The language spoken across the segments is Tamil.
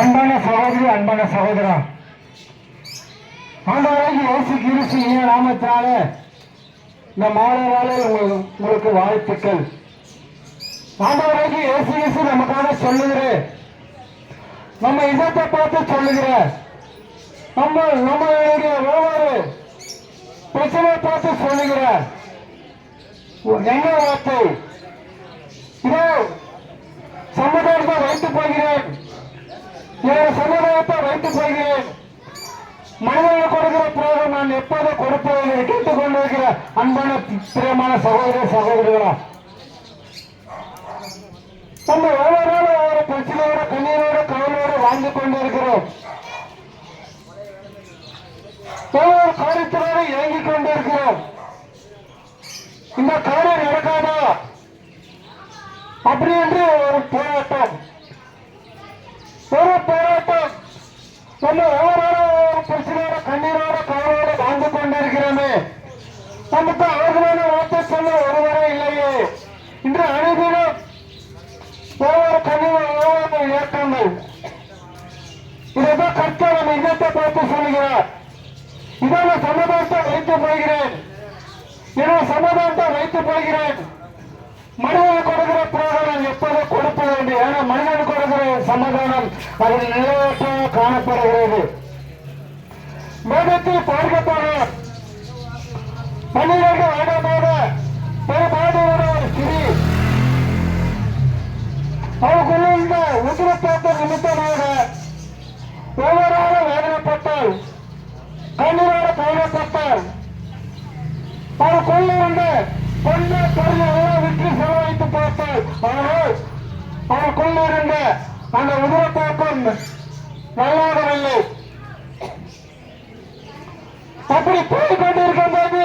அன்பான சகோதரி, அன்பான சகோதரா, ஆண்டவராகி இயேசு கிறிஸ்து இனிய நாமத்தினால இந்த மாணவராலே உங்களுக்கு வாழ்த்துக்கள். ஆண்டவராகி இயேசு கிறிஸ்து நமக்காக சொல்லுகிற, நம்ம இதத்தை பார்த்து சொல்லுகிற, நம்மளுடைய ஒவ்வொரு பிரச்சனையை பார்த்து சொல்லுகிற என்ன வார்த்தை? இதோ சமுதாயத்தை வைத்துப் போகிறேன், சமுதாயத்தை வைத்துப் போகிறேன். மனிதர்கள் கொடுக்கிற பிறகு நான் எப்போது கொடுப்பதை கேட்டுக் கொண்டிருக்கிற அன்பான பிரியமான சகோதர சகோதரிகளா, நம்ம ஒவ்வொரு நாளும் ஒவ்வொரு பிரச்சனையோட கண்ணீரோட கவலையோடு வாழ்ந்து கொண்டிருக்கிறோம். ஒவ்வொரு காரியத்தினோடு இயங்கிக் கொண்டிருக்கிறோம். இந்த காரியம் நடக்காதா அப்படி என்று ஒரு போராட்டம், நம்ம ஒவ்வொரு பிரச்சனையோட கண்ணீரோட கவலையோட வாழ்ந்து கொண்டிருக்கிறோமே. நமக்கு ஆறுதலான வார்த்தை சொல்ல ஒருவரே இல்லையே. இன்று அனைவரும் ஒவ்வொரு கண்ணீரும் ஒவ்வொரு இயக்கங்கள். இதைதான் கர்த்தர் நம்ம இதத்தை பார்த்து சொல்லுகிறார். இதான சமாதானத்தை வைத்து போகிறேன், சமாதானத்தை வைத்து போகிறேன். மனிதன் கொடுக்கிற பிரயோகம் எப்போது கொடுக்க வேண்டும். ஏன்னா மனிதன் கொடுக்கிற சமாதானம் அதில் நிறைவேற்ற காணப்படுகிறது. வேதத்தில் பார்க்கப்போன 12 வருடமாக பெரும்பாலான ஒரு ஸ்திரீ அவர்களுள்ள உதிரப்போக்க நிமித்தமாக ஒவ்வொரு வேதனைப்பட்டால், கண்ணீரோடு பயணப்பட்டால், அவருக்குள்ள இருந்த கொண்ட பொருள் எல்லாம் விற்று செலவழித்து பார்த்தால், ஆனால் அவருக்குள்ள இருந்த அந்த உதிரப்போக்கம் நல்லாகவில்லை. அப்படி போய் கொண்டிருக்கும் போது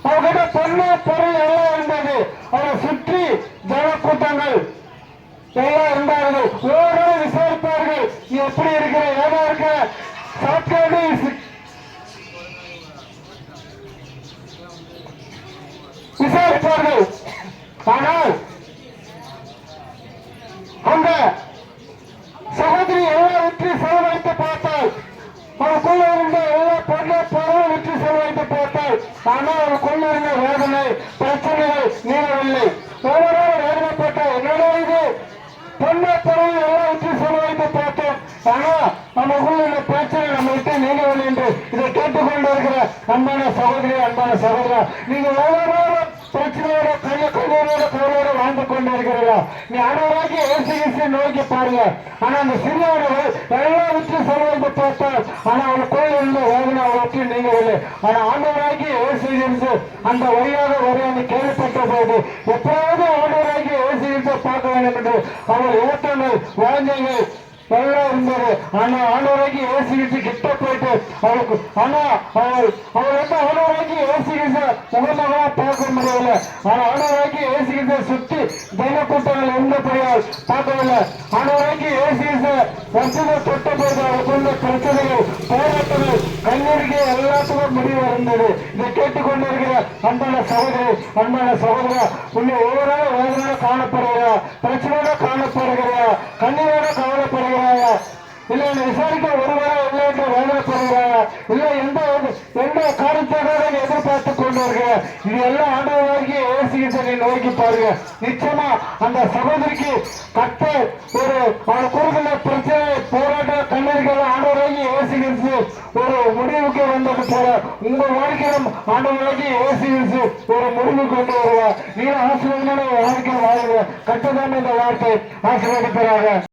அவர்கிட்ட பொண்ணு பொருள் எல்லாம் இருந்தது. அவரை சுற்றி ஜனக்கூட்டங்கள் எல்லாம் இருந்தார்கள். ஓரளவு விசாரிப்பார்கள், நீ எப்படி இருக்கிற, ஏதா இருக்க, சாப்பிட்டு விசாரிப்பார்கள். ஆனால் அந்த சகோதரி எல்லாம் விற்று செலவழித்து பார்த்தால், அவருக்குள்ள இருந்த எல்லா பொருளும் விற்று செலவழித்து பார்த்தால், ஆனால் அவருக்குள்ள இருந்த வேதனை பிரச்சனைகள் நீங்கவில்லை. ஒவ்வொரு வேதனைப்பட்ட என்னோட இது பொண்ணு பொருள் எல்லாம் விற்று செலவழித்து பார்த்தோம், ஆனா நமக்குள்ள இந்த பிரச்சனை நம்ம விட்டு நீங்கவில்லை என்று இதை கேட்டுக்கொண்டு இருக்கிற அன்பான சகோதரி, அன்பான சகோதரா, நீங்க ஒவ்வொரு பிரச்சனையோட கண்ணீரோட கவலையோட வாழ்ந்து கொண்டு இருக்கிறீர்களா? நீ ஆண்டவராகிய இயேசு கிறிஸ்துவை நோக்கி பாருங்க. ஆனா அந்த சிறியவர்கள் எல்லாம் விட்டு செலவழித்து பார்த்தால், ஆனா அவர் கோயில் இருந்த வேதனை அவருக்கு நீங்கவில்லை. ஆனா ஆண்டவராகிய இயேசு கிறிஸ்து அந்த வழியாக வருவாங்க கேள்விப்பட்ட போது எப்போது ஆண்டவராகிய இயேசு கிறிஸ்துவை பார்க்க வேண்டும் என்று அவர் ஏற்றங்கள் வாஞ்சைகள் எல்லாம் இருந்தது. ஆனா ஆண்டவராகி இயேசு கிறிஸ்து கிட்ட போயிட்டு அவருக்கு, ஆனா அவர் வந்து ஆண்டவராகி இயேசு கிறிஸ்து முகமாக பார்க்க முடியவில்லை. ஆனா ஆண்டவராகி இயேசு கிறிஸ்து சுற்றி ஜனக்கூட்டங்கள் இருந்தபடியால் பார்க்கவில்லை. ஆண்டவராகி இயேசு கிறிஸ்து வசதியை தொட்ட போது அவருக்குள்ள பிரச்சனைகள் போராட்டங்கள் கண்ணீருக்கு எல்லாத்துக்கும் முடிவு இருந்தது. இதை கேட்டுக்கொண்டிருக்கிற அன்பான சகோதரி, அன்பான சகோதரா, உன்னை ஒவ்வொரு வேதனையோட காணப்படுகிறா, பிரச்சனையோட காணப்படுகிறா, கண்ணீரோட கவலைப்படுகிற, இல்ல விசாரிக்க ஒருவரே இல்லை என்று வேதனைப்படுகிறாயா, இல்ல எந்த காரியத்தோட எதிர்பார்த்து கொண்டு வருகிற, இது எல்லாம் ஆண்டவராகிய இயேசு கிறிஸ்துவை நோக்கி பாருங்க. நிச்சயமா அந்த சகோதரிக்கு கர்த்தர் ஒரு அவன் கொடுக்கிற பிரச்சனை போராட்ட கண்ணீர்கள் ஆண்டவராகிய இயேசு கிறிஸ்து ஒரு முடிவுக்கு வந்தது போல உங்க வாழ்க்கையிலும் ஆண்டவராகிய இயேசு கிறிஸ்து ஒரு முடிவு கொண்டு வருவார். நீங்க ஆசீர்வாதமான வாழ்க்கை வாழுங்க. கட்டதான இந்த வார்த்தை ஆசீர்வதிப்பதாக.